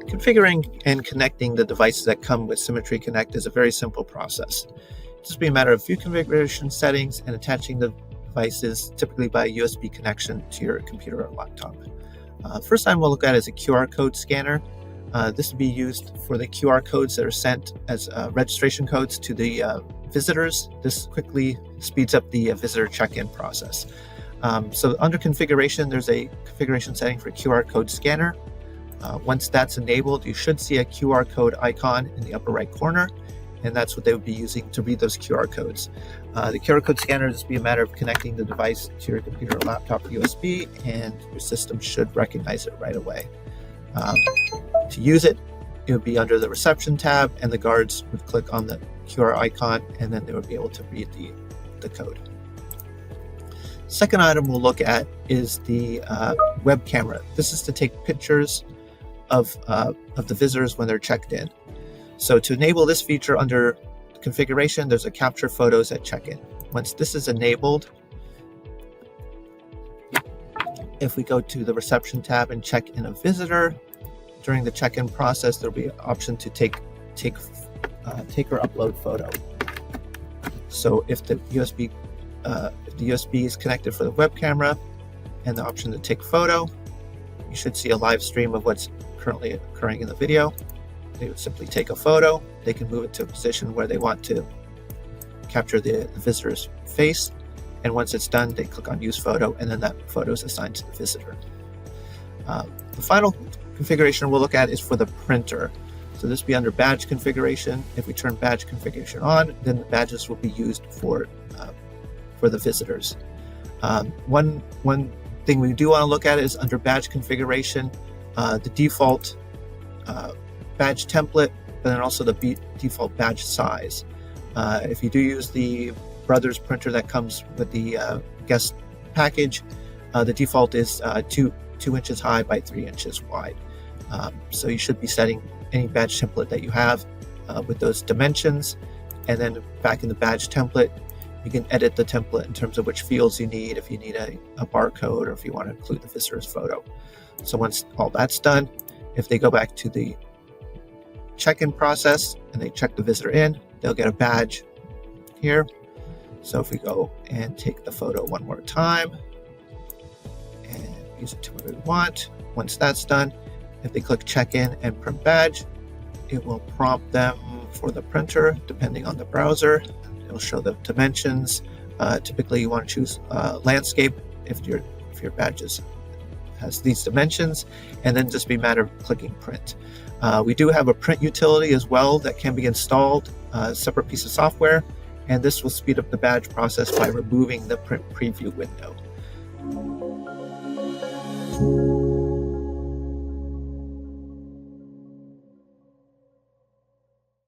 Configuring and connecting the devices that come with Symmetry Connect is a very simple process. It's just be a matter of few configuration settings and attaching the devices, typically by a USB connection to your computer or laptop. First time we'll look at is a QR code scanner. This will be used for the QR codes that are sent as registration codes to the visitors. This quickly speeds up the visitor check-in process. So under configuration, there's a configuration setting for QR code scanner. Once that's enabled, you should see a QR code icon in the upper right corner, and that's what they would be using to read those QR codes. The QR code scanner is be a matter of connecting the device to your computer or laptop USB, and your system should recognize it right away. To use it, it would be under the reception tab, and the guards would click on the QR icon, and then they would be able to read the code. Second item we'll look at is the web camera. This is to take pictures of the visitors when they're checked in. So to enable this feature under configuration, there's a capture photos at check-in. Once this is enabled, if we go to the reception tab and check in a visitor, during the check-in process, there'll be an option to take or upload photo. So if the USB is connected for the web camera and the option to take photo, you should see a live stream of what's currently occurring in the video. They would simply take a photo. They can move it to a position where they want to capture the visitor's face. And once it's done, they click on use photo, and then that photo is assigned to the visitor. The final configuration we'll look at is for the printer. So this will be under badge configuration. If we turn badge configuration on, then the badges will be used for the visitors. One thing we do want to look at is under badge configuration, the default badge template, but then also the default badge size. If you do use the Brothers printer that comes with the guest package, the default is 2 inches high by 3 inches wide. So you should be setting any badge template that you have with those dimensions, and then back in the badge template, you can edit the template in terms of which fields you need, if you need a barcode or if you want to include the visitor's photo. So once all that's done, if they go back to the check-in process and they check the visitor in, they'll get a badge here. So if we go and take the photo one more time and use it to where we want, once that's done, if they click check-in and print badge, it will prompt them for the printer depending on the browser. It'll show the dimensions. Typically you want to choose landscape if your badges has these dimensions, and then just be a matter of clicking print. We do have a print utility as well that can be installed, a separate piece of software, and this will speed up the badge process by removing the print preview window.